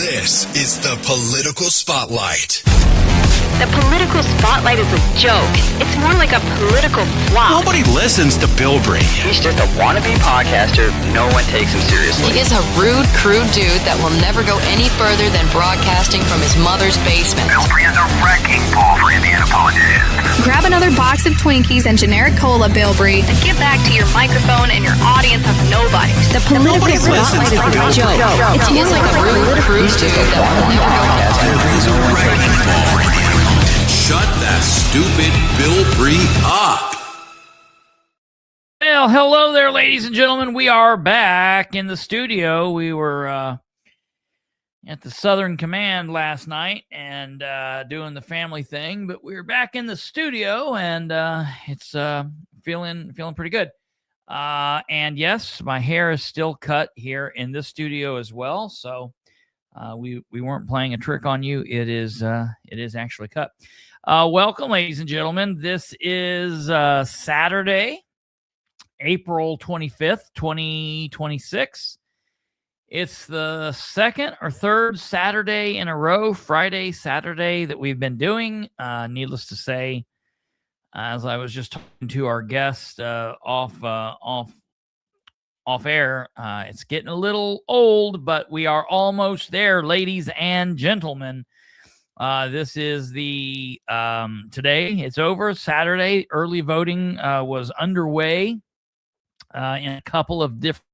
This is the Political Spotlight. The Political Spotlight is a joke. It's more like a political flop. Nobody listens to Bilbrey. He's just a wannabe podcaster. No one takes him seriously. He is a rude, crude dude that will never go any further than broadcasting from his mother's basement. Bilbrey is a wrecking ball for Indiana politicians. Grab another box of Twinkies and generic cola, Bilbrey. And get back to your microphone and your audience of nobodies. The Political Spotlight is a joke. He is like a rude, crude dude that will never go Bilbrey's a wrecking ball for Indiana politicians. Shut that stupid Bilbrey up. Well, hello there, ladies and gentlemen. We are back in the studio. We were at the Southern Command last night and doing the family thing, but we're back in the studio, and it's feeling pretty good. And yes, my hair is still cut here in this studio as well. So we weren't playing a trick on you. It is actually cut. Welcome, ladies and gentlemen. This is Saturday, April 25th, 2026. It's the second or third Saturday in a row, Friday, Saturday, that we've been doing. Needless to say, as I was just talking to our guest off air, it's getting a little old, but we are almost there, ladies and gentlemen. This is the today. It's over. Saturday, early voting was underway in a couple of different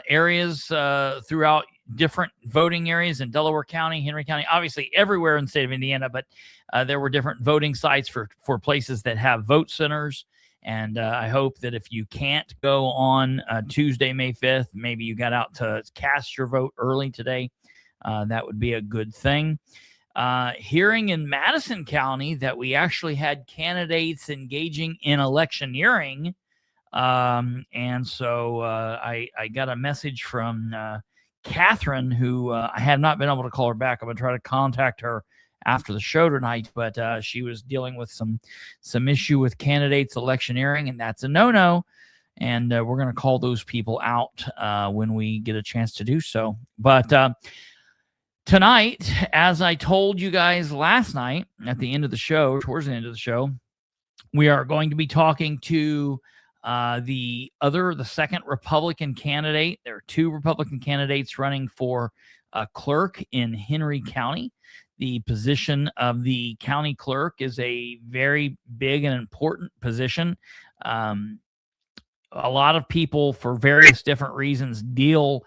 areas throughout different voting areas in Delaware County, Henry County, obviously everywhere in the state of Indiana, but there were different voting sites for places that have vote centers. And I hope that if you can't go on Tuesday, May 5th, maybe you got out to cast your vote early today. That would be a good thing. Hearing in Madison County that we actually had candidates engaging in electioneering. And so I got a message from Catherine, who I have not been able to call her back. I'm going to try to contact her after the show tonight, but she was dealing with some issue with candidates electioneering, and that's a no-no. And we're going to call those people out when we get a chance to do so. But tonight, as I told you guys last night at the end of the show, towards the end of the show, we are going to be talking to the second Republican candidate. There are two Republican candidates running for clerk in Henry County. The position of the county clerk is a very big and important position. A lot of people, for various different reasons, deal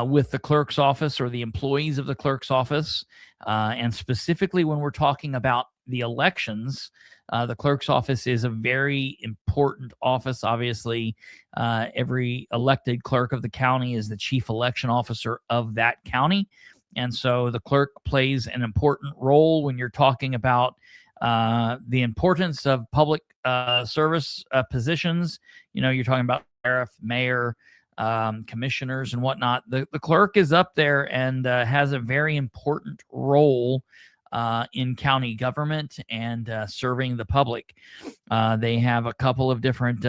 with the clerk's office or the employees of the clerk's office. And specifically when we're talking about the elections, the clerk's office is a very important office. Obviously, every elected clerk of the county is the chief election officer of that county. And so the clerk plays an important role when you're talking about the importance of public service positions. You know, you're talking about sheriff, mayor, commissioners, and whatnot. The clerk is up there and has a very important role in county government and serving the public. They have a couple of different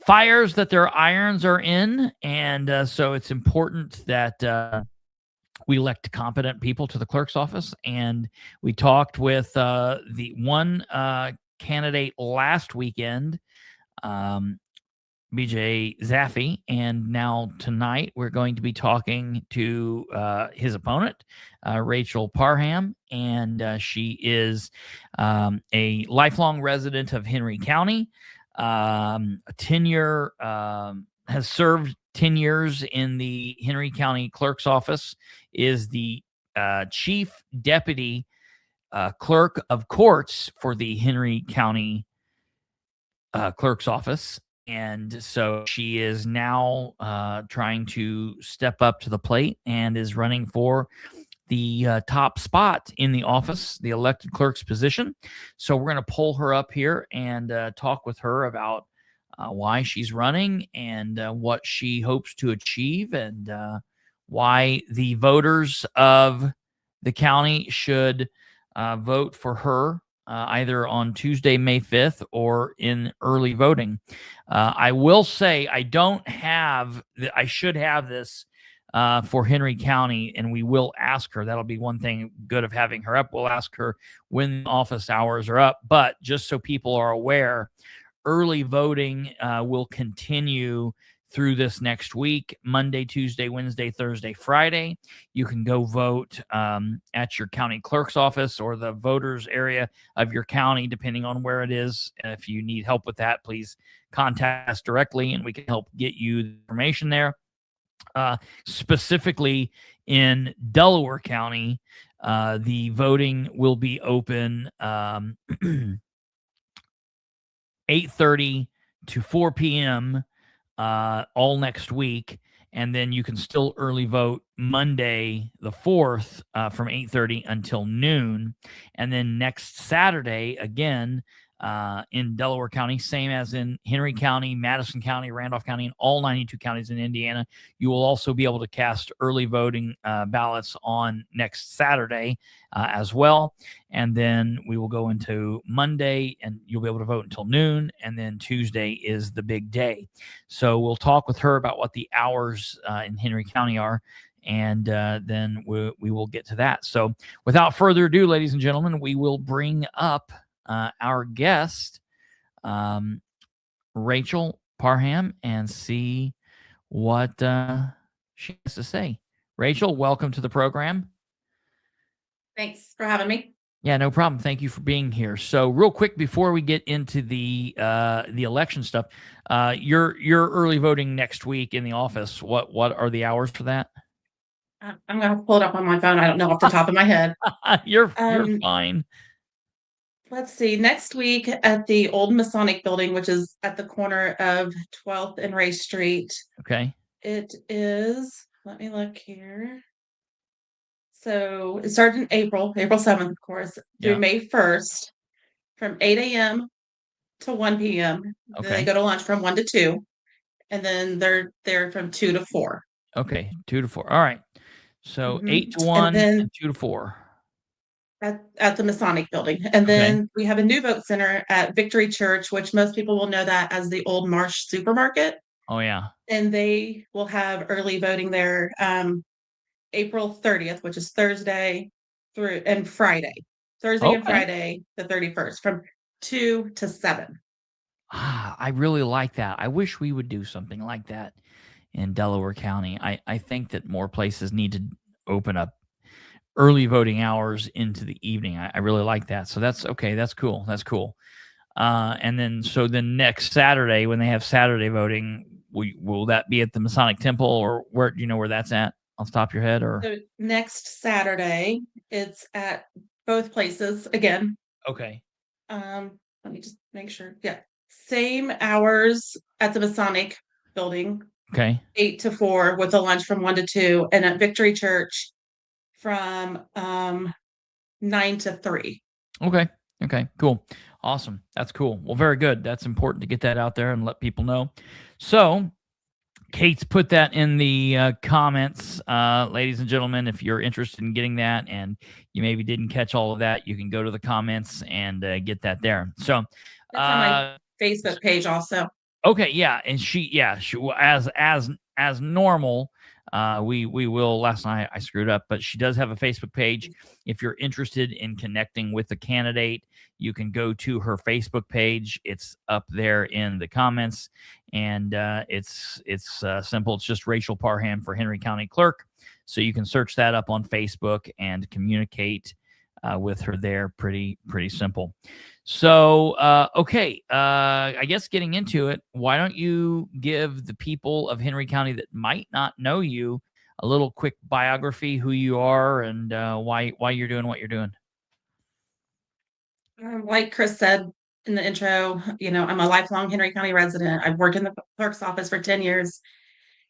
fires that their irons are in, and so it's important that we elect competent people to the clerk's office. And we talked with the one candidate last weekend, BJ Zaffe, and now tonight we're going to be talking to his opponent, Rachel Parham, and she is a lifelong resident of Henry County, has served 10 years in the Henry County Clerk's office, is the chief deputy clerk of courts for the Henry County Clerk's office. And so she is now trying to step up to the plate and is running for the top spot in the office, the elected clerk's position. So we're going to pull her up here and talk with her about why she's running and what she hopes to achieve, and why the voters of the county should vote for her either on Tuesday, May 5th, or in early voting. I will say I should have this for Henry County, and we will ask her. That'll be one thing good of having her up. We'll ask her when office hours are up. But just so people are aware, early voting will continue through this next week, Monday, Tuesday, Wednesday, Thursday, Friday. You can go vote at your county clerk's office or the voters area of your county, depending on where it is. And if you need help with that, please contact us directly, and we can help get you the information there. Specifically in Delaware County, the voting will be open 8:30 to 4 p.m. All next week, and then you can still early vote Monday the 4th from 8:30 until noon, and then next Saturday again in Delaware County, same as in Henry County, Madison County, Randolph County, and all 92 counties in Indiana. You will also be able to cast early voting ballots on next Saturday as well. And then we will go into Monday, and you'll be able to vote until noon. And then Tuesday is the big day. So we'll talk with her about what the hours in Henry County are. And then we will get to that. So without further ado, ladies and gentlemen, we will bring up our guest, Rachel Parham, and see what she has to say. Rachel, welcome to the program. Thanks for having me. Yeah, no problem. Thank you for being here. So, real quick before we get into the election stuff, you're early voting next week in the office. What are the hours for that? I'm gonna pull it up on my phone. I don't know off the top of my head. You're fine. Let's see. Next week at the old Masonic building, which is at the corner of 12th and Ray Street. Okay. It is, let me look here. So it started in April 7th, of course, through May 1st, from 8 a.m. to 1 p.m. Okay. Then they go to lunch from 1 to 2, and then they're there from 2 to 4. Okay, 2 to 4. All right. So 8 to 1 and 2 to 4. At the Masonic building. And then we have a new vote center at Victory Church, which most people will know that as the Old Marsh Supermarket. Oh, yeah. And they will have early voting there April 30th, which is Thursday and Friday. Thursday and Friday, the 31st, from 2 to 7. I really like that. I wish we would do something like that in Delaware County. I think that more places need to open up early voting hours into the evening. I really like that. So that's okay. That's cool. That's cool. And then, so then next Saturday, when they have Saturday voting, will that be at the Masonic Temple, or where, do you know where that's at off the top of your head? Or so next Saturday, it's at both places again. Okay. Let me just make sure. Yeah. Same hours at the Masonic building. Okay. 8 to 4 with a lunch from 1 to 2, and at Victory Church from 9 to 3. Okay, cool. Awesome. That's cool. Well, very good. That's important to get that out there and let people know. So Kate's put that in the comments, ladies and gentlemen. If you're interested in getting that and you maybe didn't catch all of that, you can go to the comments and get that there. So that's on my Facebook page also. Okay, yeah, and she as normal. We will. Last night I screwed up, but she does have a Facebook page. If you're interested in connecting with the candidate, you can go to her Facebook page. It's up there in the comments, and it's simple. It's just Rachel Parham for Henry County Clerk. So you can search that up on Facebook and communicate with her there. Pretty simple. So, okay, I guess getting into it, why don't you give the people of Henry County that might not know you a little quick biography, who you are, and why you're doing what you're doing? Like Chris said in the intro, I'm a lifelong Henry County resident. I've worked in the clerk's office for 10 years.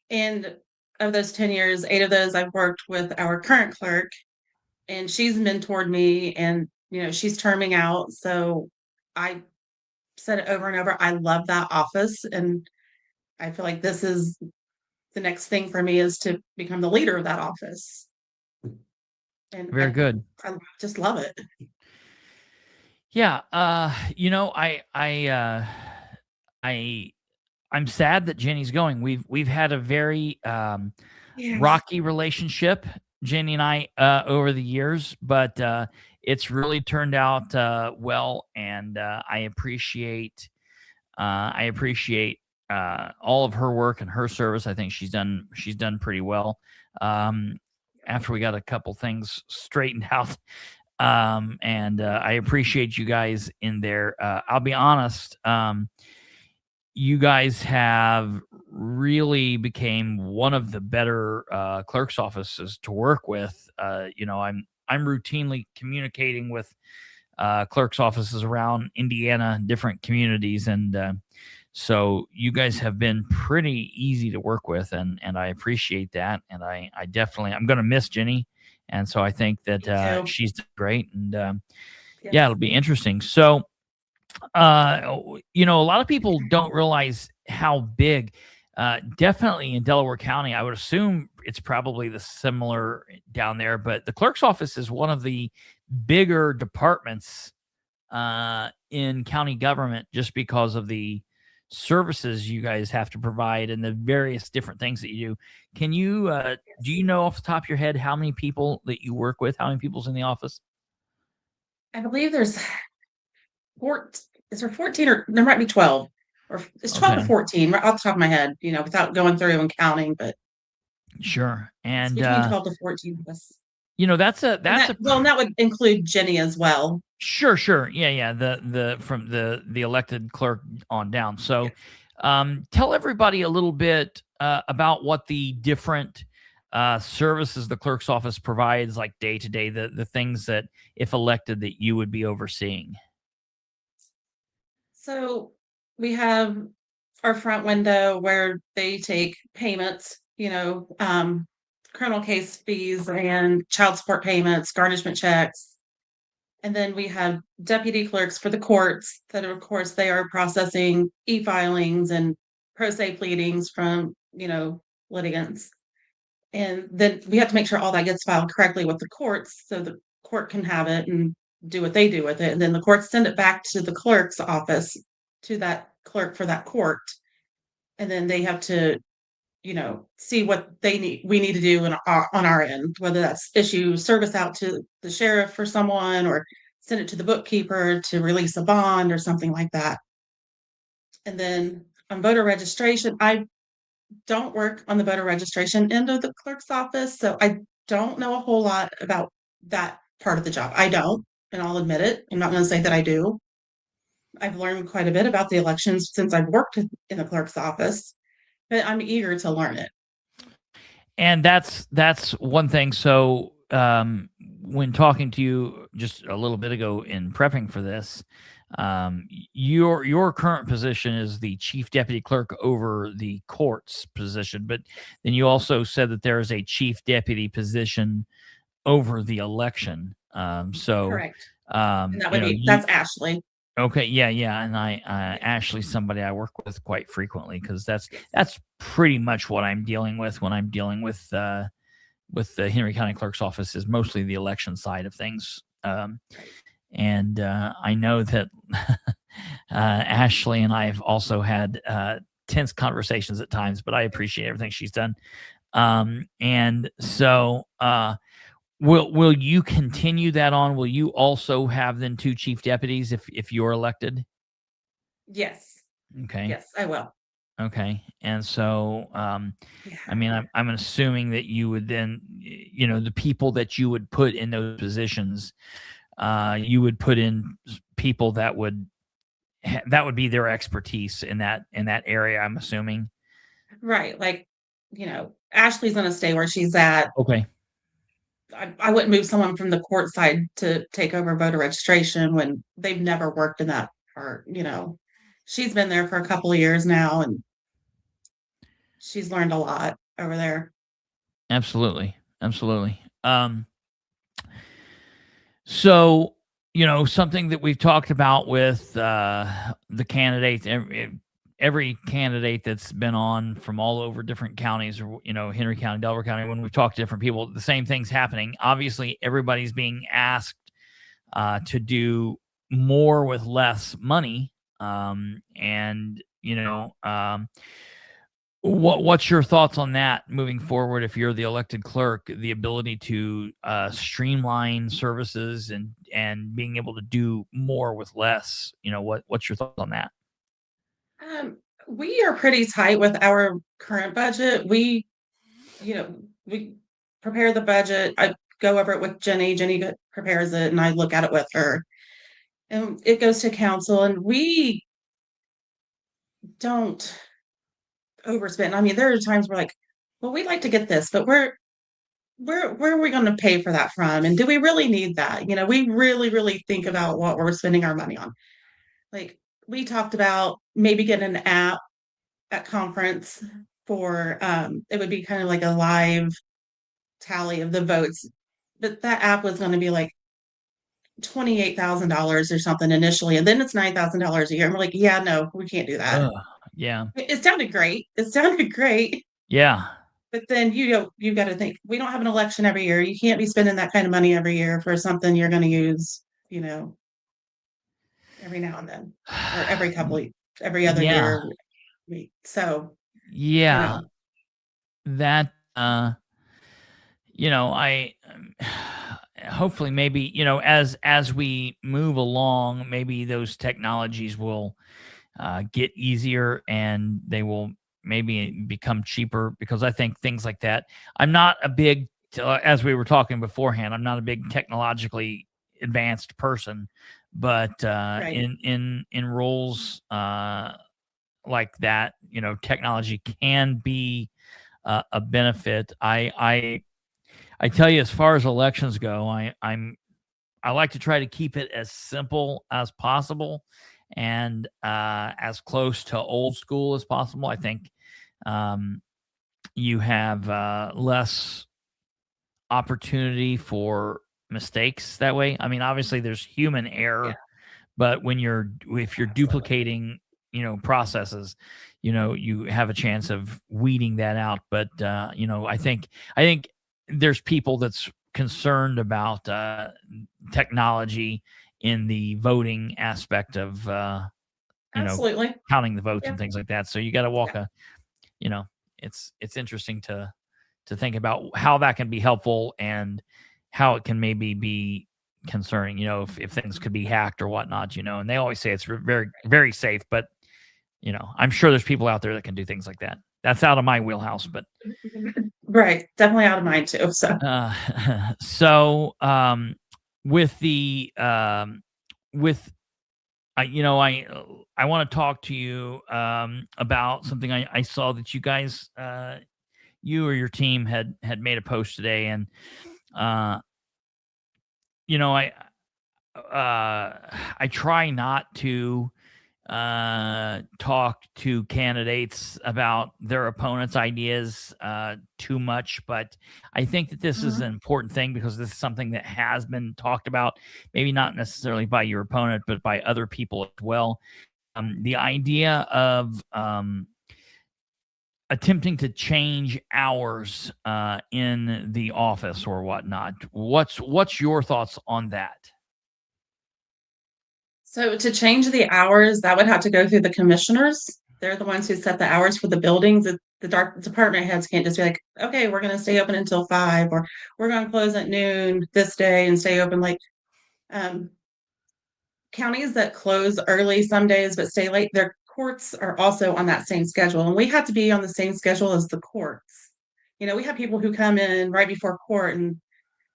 And of those 10 years, 8 of those I've worked with our current clerk, and she's mentored me, and she's terming out. So I said it over and over. I love that office. And I feel like this is the next thing for me, is to become the leader of that office. And very good. I just love it. Yeah. I I'm sad that Jenny's going. We've had a very rocky relationship, Jenny and I, over the years, but it's really turned out well, and I appreciate all of her work and her service. I think she's done pretty well. After we got a couple things straightened out, and I appreciate you guys in there. I'll be honest. You guys have really became one of the better clerk's offices to work with. I'm routinely communicating with clerk's offices around Indiana, different communities, and so you guys have been pretty easy to work with, and I appreciate that. And I definitely, I'm going to miss Jenny, and so I think that she's great, and yeah, it'll be interesting. So. A lot of people don't realize how big, definitely in Delaware County, I would assume it's probably the similar down there, but the clerk's office is one of the bigger departments in county government just because of the services you guys have to provide and the various different things that you do. Can you, do you know off the top of your head how many people that you work with, how many people's in the office? I believe there's is there 14 or there might be 12 or it's 12 to 14 right off the top of my head, without going through and counting, but sure. And between 12 to 14 of us. That would include Jenny as well. Sure. Yeah. From the elected clerk on down. So tell everybody a little bit about what the different services the clerk's office provides, like day to day, the things that if elected that you would be overseeing. So we have our front window where they take payments, criminal case fees and child support payments, garnishment checks. And then we have deputy clerks for the courts that, of course, they are processing e-filings and pro se pleadings from, litigants. And then we have to make sure all that gets filed correctly with the courts so the court can have it and do what they do with it. And then the courts send it back to the clerk's office, to that clerk for that court. And then they have to, see what we need to do on our end, whether that's issue service out to the sheriff for someone or send it to the bookkeeper to release a bond or something like that. And then on voter registration, I don't work on the voter registration end of the clerk's office, so I don't know a whole lot about that part of the job. I don't, and I'll admit it. I'm not going to say that I do. I've learned quite a bit about the elections since I've worked in the clerk's office, but I'm eager to learn it. And that's one thing. So when talking to you just a little bit ago in prepping for this, your current position is the chief deputy clerk over the courts position, but then you also said that there is a chief deputy position over the election. Correct. And that would be that's Ashley. Okay, yeah, and Ashley's somebody I work with quite frequently because that's pretty much what I'm dealing with when I'm dealing with the Henry County Clerk's office is mostly the election side of things. And I know that Ashley and I have also had tense conversations at times, but I appreciate everything she's done. And so will you continue that on? Will you also have then two chief deputies if you're elected? Yes. Okay. Yes, I will. Okay. And so, I mean, I'm assuming that you would then, the people that you would put in those positions, you would put in people that would be their expertise in that area, I'm assuming. Right. Like, Ashley's going to stay where she's at. Okay. I wouldn't move someone from the court side to take over voter registration when they've never worked in that part. She's been there for a couple of years now and she's learned a lot over there. Absolutely. So, something that we've talked about with the candidates, every candidate that's been on from all over different counties, or, Henry County, Delaware County, when we've talked to different people, the same thing's happening. Obviously, everybody's being asked to do more with less money. And what's your thoughts on that moving forward? If you're the elected clerk, the ability to streamline services and being able to do more with less, what's your thoughts on that? We are pretty tight with our current budget. We prepare the budget. I go over it with Jenny. Jenny prepares it, and I look at it with her. And it goes to council, and we don't overspend. I mean, there are times we're like, well, we'd like to get this, but where are we going to pay for that from? And do we really need that? We really, really think about what we're spending our money on. Like, we talked about maybe getting an app at conference for it would be kind of like a live tally of the votes, but that app was going to be like $28,000 or something initially, and then it's $9,000 a year. And we're like, yeah, no, we can't do that. Yeah. It sounded great. It sounded great. Yeah. But then you've got to think, we don't have an election every year. You can't be spending that kind of money every year for something you're going to use, every now and then, or every other year. So yeah, that I hopefully maybe as we move along, maybe those technologies will get easier and they will maybe become cheaper, because I think things like that, I'm not a big as we were talking beforehand, I'm not a big technologically advanced person, but right. in roles like that, technology can be a benefit. I tell you, as far as elections go, I like to try to keep it as simple as possible and as close to old school as possible. I think you have less opportunity for mistakes that way. I mean, obviously there's human error, but if you're duplicating, processes, you have a chance of weeding that out. But I think there's people that's concerned about technology in the voting aspect of Absolutely. counting the votes and things like that. So you got to walk it's interesting to think about how that can be helpful and how it can maybe be concerning, if things could be hacked or whatnot, and they always say it's very, very safe, but I'm sure there's people out there that can do things like that. That's out of my wheelhouse, but right. Definitely out of mine too. So, with the, with, I want to talk to you, about something I saw that you guys, you or your team had made a post today, and, I try not to talk to candidates about their opponents' ideas too much, but I think that this is an important thing because this is something that has been talked about, maybe not necessarily by your opponent, but by other people as well. The idea of attempting to change hours in the office or whatnot. What's your thoughts on that? So to change the hours, that would have to go through the commissioners. They're the ones who set the hours for the buildings. The department heads can't just be like, okay, we're going to stay open until 5, or we're going to close at noon this day and stay open. Like counties that close early some days but stay late, their courts are also on that same schedule. And we have to be on the same schedule as the courts. We have people who come in right before court and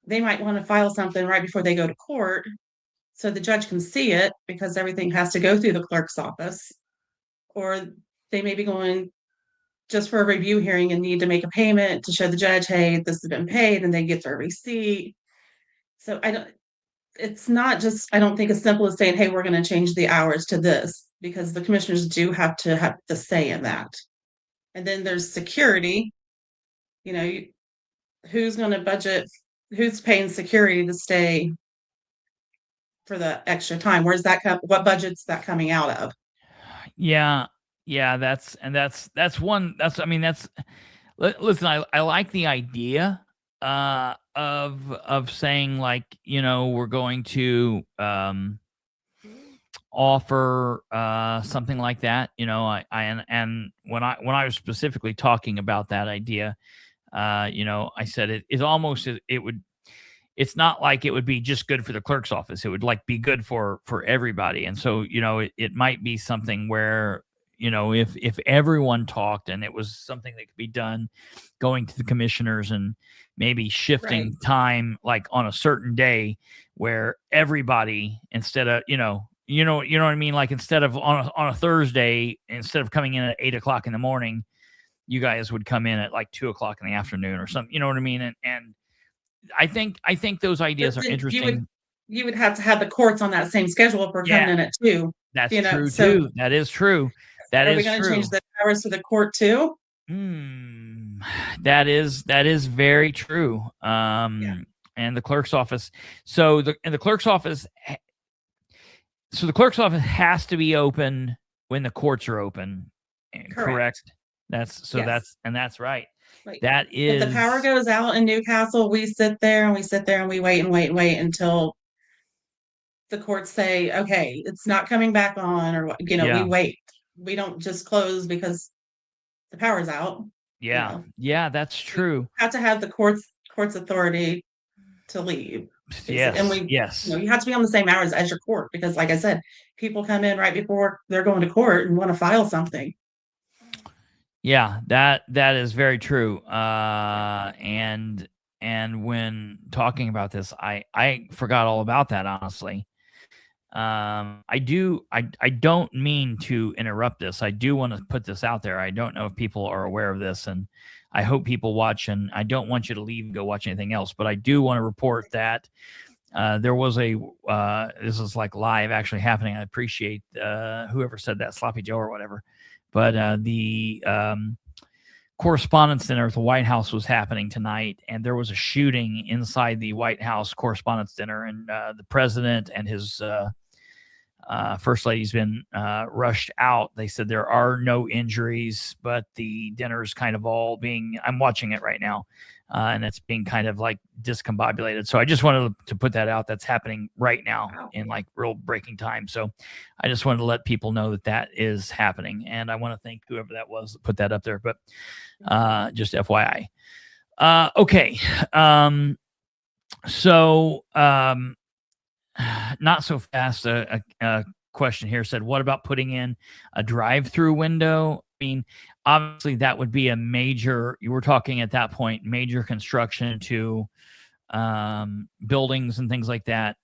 they might want to file something right before they go to court, so the judge can see it because everything has to go through the clerk's office. Or they may be going just for a review hearing and need to make a payment to show the judge, hey, this has been paid, and they get their receipt. So it's not just, I don't think, as simple as saying, hey, we're going to change the hours to this, because the commissioners do have to say in that. And then there's security. Who's going to budget, who's paying security to stay for the extra time? Where's that what budget's that coming out of? Yeah, that's one. Listen, I like the idea of saying, like, we're going to offer something like that. And when I was specifically talking about that idea, I said it almost it would. It's not like it would be just good for the clerk's office. It would like be good for everybody. And so, it might be something where, if everyone talked and it was something that could be done, going to the commissioners and maybe shifting time like on a certain day where everybody, instead of, you know what I mean? Like instead of on a Thursday, instead of coming in at 8:00 in the morning, you guys would come in at like 2:00 in the afternoon or something. You know what I mean? And I think those ideas are interesting. You would have to have the courts on that same schedule if we're coming in at 2. That's true too. That is true. Are we going to change the hours to the court too? That is very true. And the clerk's office. So the clerk's office has to be open when the courts are open. Correct. That's right. Like, that is. If the power goes out in Newcastle, we sit there and we wait until the courts say, okay, it's not coming back on, or we wait. We don't just close because the power's out. Yeah, that's true. You have to have the court's authority to leave. Yes, and you have to be on the same hours as your court, because, like I said, people come in right before they're going to court and want to file something. Yeah, that is very true. And when talking about this, I forgot all about that, honestly. I don't mean to interrupt this. I do want to put this out there. I don't know if people are aware of this, and I hope people watch, and I don't want you to leave and go watch anything else, but I do want to report that there was this is like live actually happening. I appreciate whoever said that, Sloppy Joe or whatever. But the Correspondents' Dinner at the White House was happening tonight, and there was a shooting inside the White House Correspondents' Dinner, and the president and his first lady's been rushed out. They said there are no injuries, but the dinner's kind of all being, I'm watching it right now, and it's being kind of like discombobulated. So I just wanted to put that out. That's happening right now in like real breaking time. So I just wanted to let people know that is happening. And I want to thank whoever that was that put that up there, but just FYI. Okay. So not so fast. A question here said, what about putting in a drive-through window? I mean, obviously that would be a major, you were talking at that point, major construction to buildings and things like that.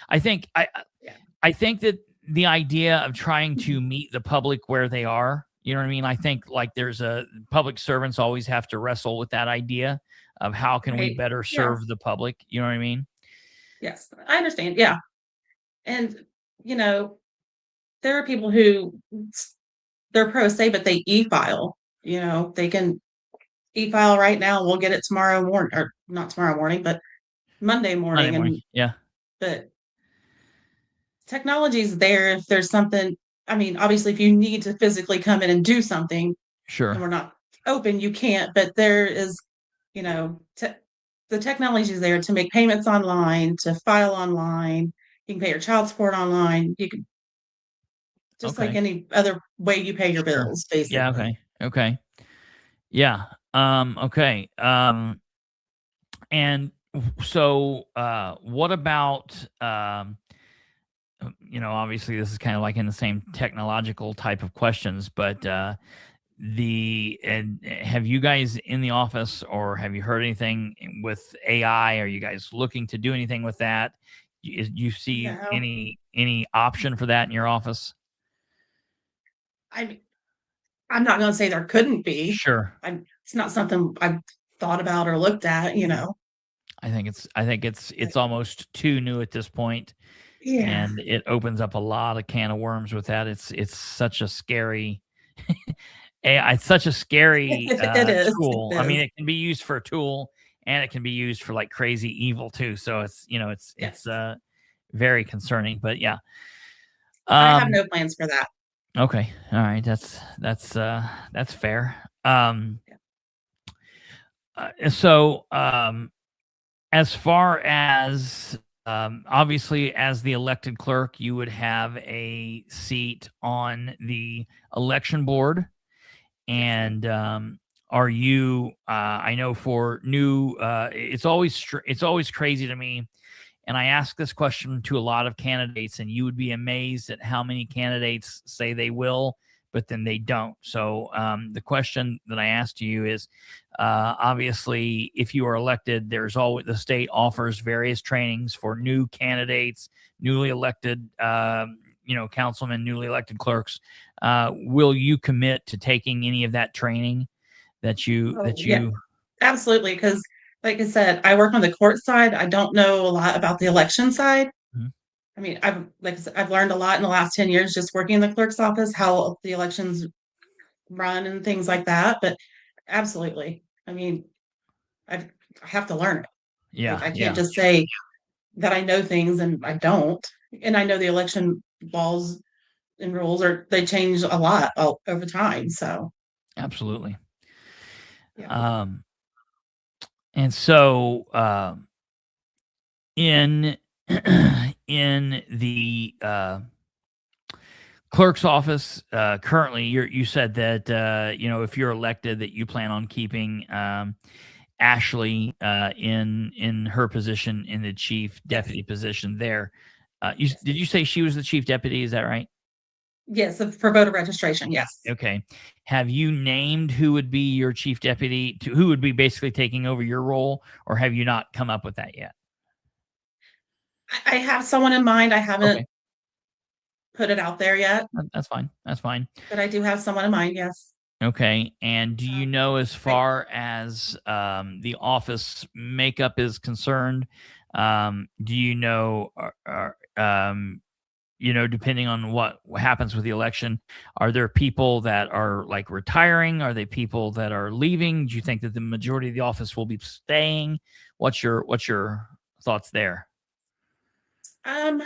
I think that the idea of trying to meet the public where they are, you know what I mean? I think like there's public servants always have to wrestle with that idea of how can we better serve the public? You know what I mean? Yes, I understand. Yeah. And, there are people who they're pro se, but they e-file. They can e-file right now. We'll get it tomorrow morning, or not tomorrow morning, but Monday morning. But technology's there if there's something. I mean, obviously, if you need to physically come in and do something, sure, and we're not open, you can't. But there is, the technology is there to make payments online, to file online. You can pay your child support online. You can just like any other way you pay your bills, basically. Yeah. Okay. Yeah. Okay. And so, what about, obviously this is kind of like in the same technological type of questions, but, have you guys in the office, or have you heard anything with AI? Are you guys looking to do anything with that? You see any option for that in your office? I'm not going to say there couldn't be. Sure. It's not something I've thought about or looked at, I think it's almost too new at this point. Yeah. And it opens up a lot of can of worms with that. It's such a scary it's such a scary tool. I mean, it can be used for a tool, and it can be used for like crazy evil too. So it's very concerning. But yeah, I have no plans for that. Okay, all right, that's fair. So as far as Obviously, as the elected clerk, you would have a seat on the election board. And are you? I know for new, it's always crazy to me. And I ask this question to a lot of candidates, and you would be amazed at how many candidates say they will, but then they don't. So the question that I asked you is, obviously, if you are elected, there's always the state offers various trainings for new candidates, newly elected, councilmen, newly elected clerks. Will you commit to taking any of that training that you Yeah, absolutely. Because, like I said, I work on the court side. I don't know a lot about the election side. Mhm. I mean, I've learned a lot in the last 10 years just working in the clerk's office, how the elections run and things like that. But absolutely, I mean, I have to learn it. Like, Yeah, I can't yeah, just say that I know things and I don't. And I know the election laws and rules they change a lot over time. So absolutely. yeah. And so in in the clerk's office currently, you said that if you're elected, that you plan on keeping Ashley in her position, in the chief deputy position there. Did you say she was the chief deputy? Is that right? Yes, for voter registration. Yes. Okay. Have you named who would be your chief deputy, who would be basically taking over your role, or have you not come up with that yet? I have someone in mind. I haven't Okay. put it out there yet, That's fine. That's fine. but I do have someone in mind. Yes. Okay. And do you Um, know, as I, far as the office makeup is concerned, do you know, depending on what happens with the election, are there people that are like retiring? Are they people that are leaving? Do you think that the majority of the office will be staying? What's your thoughts there? um,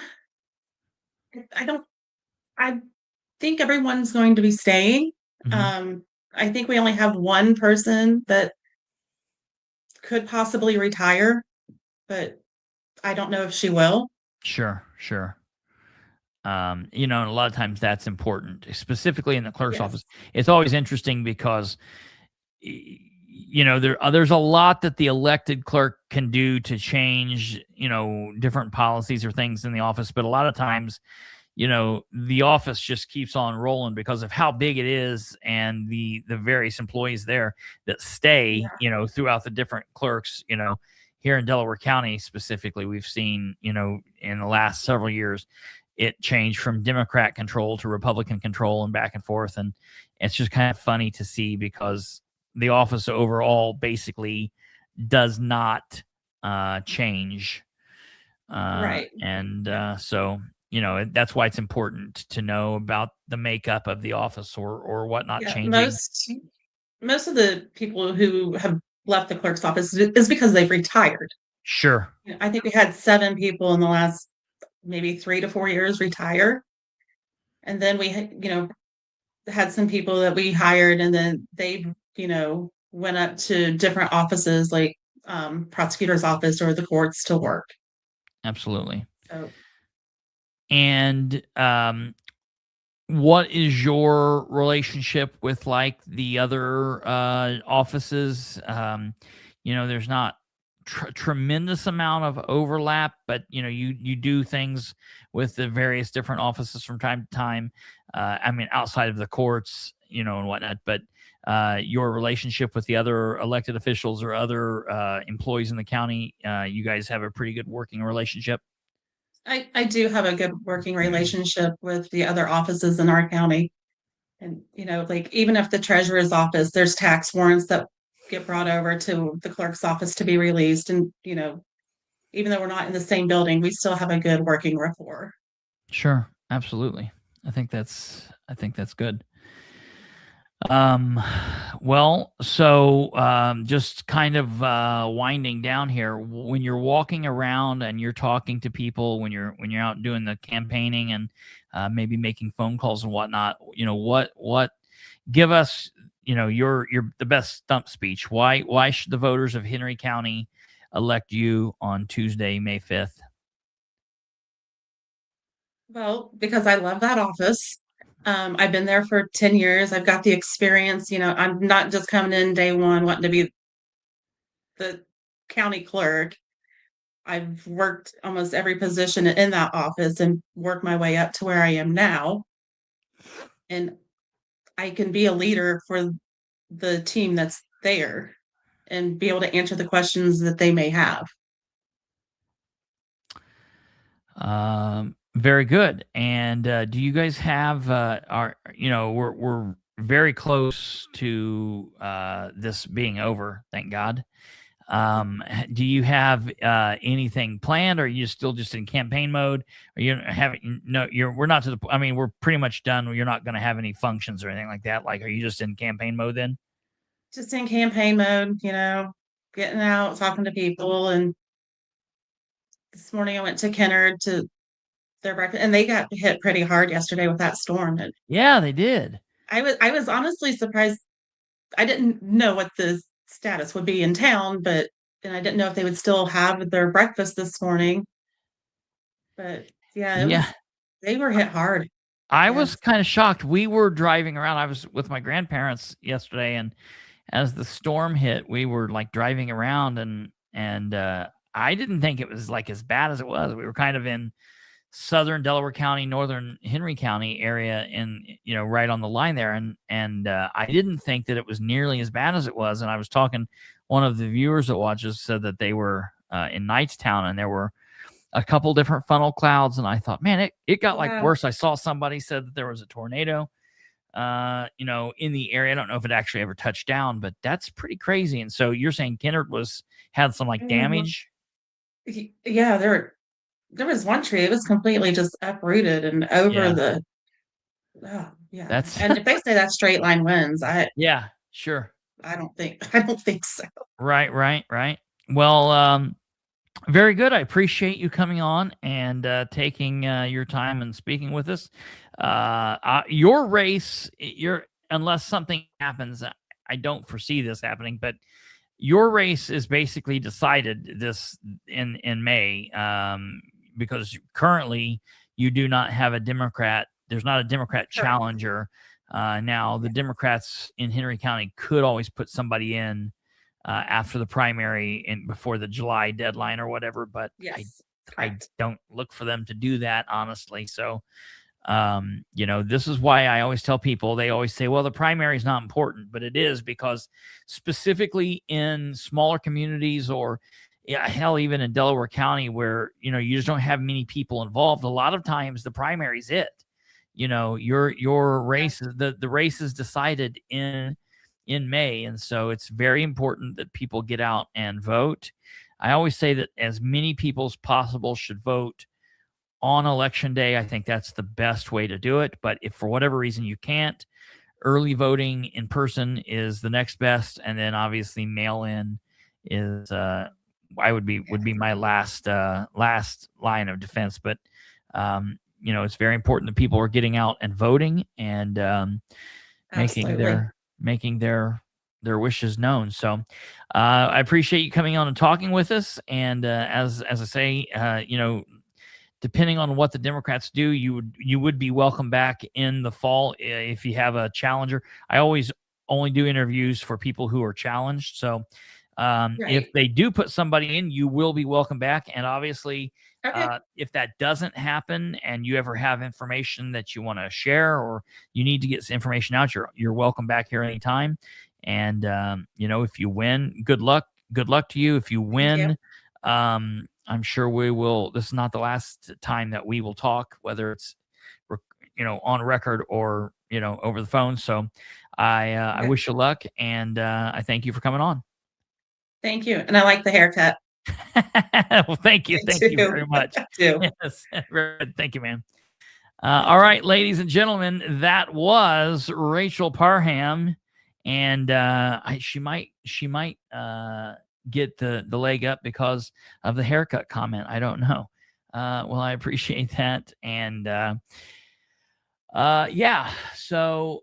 I don't. I think everyone's going to be staying. Hmm. Um, I think we only have one person that could possibly retire, but I don't know if she will. Sure, sure. And a lot of times that's important, specifically in the clerk's Yes. office. It's always interesting because there's a lot that the elected clerk can do to change, different policies or things in the office, but a lot of times, the office just keeps on rolling because of how big it is, and the various employees there that stay, Yeah. throughout the different clerks, here in Delaware County specifically, we've seen, in the last several years, it changed from Democrat control to Republican control and back and forth. And it's just kind of funny to see because the office overall basically does not change. Right. So, that's why it's important to know about the makeup of the office, or what not Yeah. changing. Most of the people who have left the clerk's office is because they've retired. Sure. I think we had 7 people in the last maybe 3 to 4 years retire, and then had some people that we hired, and then they, went up to different offices like, prosecutor's office or the courts to work. Absolutely. So, And what is your relationship with like the other offices? There's not tremendous amount of overlap, but you do things with the various different offices from time to time. I mean, outside of the courts, and whatnot. But your relationship with the other elected officials or other employees in the county, you guys have a pretty good working relationship. I do have a good working relationship with the other offices in our county. And, like, even if the treasurer's office, there's tax warrants that get brought over to the clerk's office to be released. And, even though we're not in the same building, we still have a good working rapport. Sure, absolutely. I think that's good. Um, so just kind of winding down here. When you're walking around and you're talking to people, when you're out doing the campaigning and maybe making phone calls and whatnot, what give us, your the best stump speech. Why should the voters of Henry County elect you on Tuesday, May 5th? Well, because I love that office. I've been there for 10 years. I've got the experience. I'm not just coming in day one wanting to be the county clerk. I've worked almost every position in that office and worked my way up to where I am now. And I can be a leader for the team that's there and be able to answer the questions that they may have. Very good. And do you guys have we're very close to this being over, thank God. Do you have anything planned, or are you still just in campaign mode? Or you haven't? No, we're not to the. I mean, we're pretty much done. You're not going to have any functions or anything like that. Like, are you just in campaign mode then? Just in campaign mode, getting out, talking to people. And this morning I went to Kennard to their breakfast, and they got hit pretty hard yesterday with that storm. And Yeah, they did. I was honestly surprised. I didn't know what the status would be in town, and I didn't know if they would still have their breakfast this morning. But yeah, they were hit hard. I Yes. was kind of shocked. We were driving around. I was with my grandparents yesterday, and as the storm hit, we were like driving around, and I didn't think it was like as bad as it was. We were kind of in southern Delaware County, northern Henry County area, in right on the line there, and I didn't think that it was nearly as bad as it was. And I was talking, one of the viewers that watches said that they were in Knightstown, and there were a couple different funnel clouds, and I thought, man, it got like worse. I saw somebody said that there was a tornado in the area. I don't know if it actually ever touched down, but that's pretty crazy. And so you're saying Kennard had some like damage? Yeah, there was one tree. It was completely just uprooted and over yeah. That's And if they say that's straight line winds, yeah, sure. I don't think so. Right. Well, very good. I appreciate you coming on and taking your time and speaking with us. Your race, unless something happens, I don't foresee this happening, but your race is basically decided this in May, because currently you do not have a Democrat. There's not a Democrat challenger. Now, the Democrats in Henry County could always put somebody in after the primary and before the July deadline or whatever, but Yes, I don't look for them to do that, honestly. So, this is why I always tell people, they always say, well, the primary is not important, but it is, because specifically in smaller communities, or hell, even in Delaware County, where, you just don't have many people involved, a lot of times the primary is it. Your race, the race is decided in May. And so it's very important that people get out and vote. I always say that as many people as possible should vote on election day. I think that's the best way to do it. But if for whatever reason you can't, early voting in person is the next best. And then obviously mail in is, would be my last line of defense. But, it's very important that people are getting out and voting and making their wishes known. So I appreciate you coming on and talking with us. And as I say, depending on what the Democrats do, you would be welcome back in the fall if you have a challenger. I always only do interviews for people who are challenged. So if they do put somebody in, you will be welcome back. And obviously, if that doesn't happen and you ever have information that you want to share, or you need to get some information out, you're welcome back here anytime. And if you win, good luck to you. If you win, I'm sure we will. This is not the last time that we will talk, whether it's on record or over the phone. So I wish you luck, and I thank you for coming on. Thank you, and I like the haircut. Well, thank you very much. Yes, thank you, man. All right, ladies and gentlemen, that was Rachel Parham, and she might get the leg up because of the haircut comment. I don't know. Well, I appreciate that, and so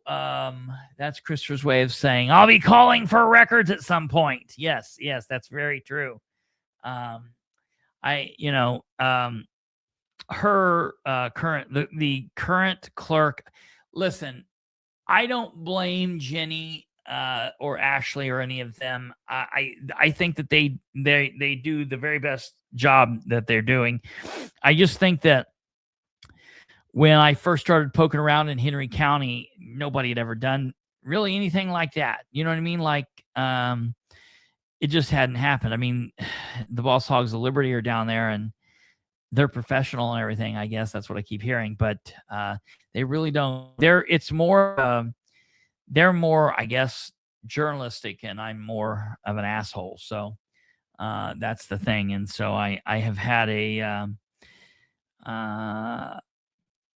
that's Christopher's way of saying I'll be calling for records at some point. Yes, her the current clerk. Listen, I don't blame Jenny or Ashley or any of them. I think that they do the very best job that they're doing. I just think that when I first started poking around in Henry County, nobody had ever done really anything like that. You know what I mean? Like, it just hadn't happened. I mean, the Boss Hogs of Liberty are down there and they're professional and everything. I guess that's what I keep hearing, but they really don't. They're more, I guess, journalistic, and I'm more of an asshole. So that's the thing. And so I have had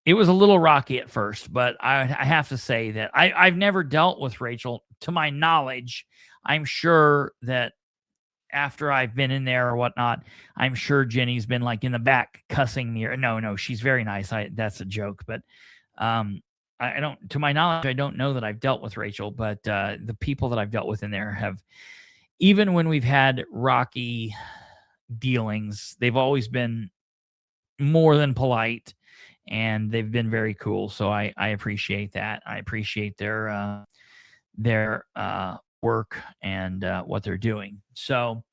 it was a little rocky at first, but I have to say that I've never dealt with Rachel to my knowledge. I'm sure that after I've been in there or whatnot, I'm sure Jenny's been like in the back cussing me. No, she's very nice. That's a joke, but I don't, to my knowledge, I don't know that I've dealt with Rachel, but the people that I've dealt with in there have, even when we've had rocky dealings, they've always been more than polite, and they've been very cool. So I appreciate that. I appreciate their work and what they're doing. So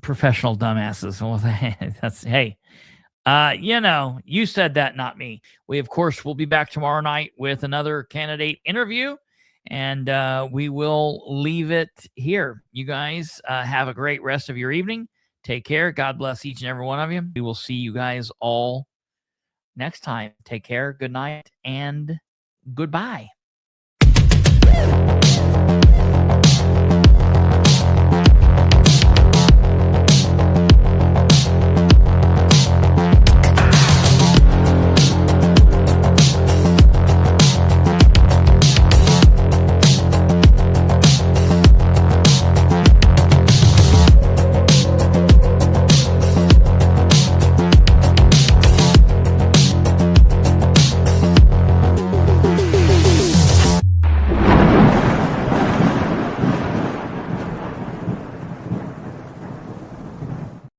professional dumbasses. Well, that's, hey, you said that, not me. We, of course, will be back tomorrow night with another candidate interview, and we will leave it here. You guys have a great rest of your evening. Take care. God bless each and every one of you. We will see you guys all next time. Take care. Good night and goodbye.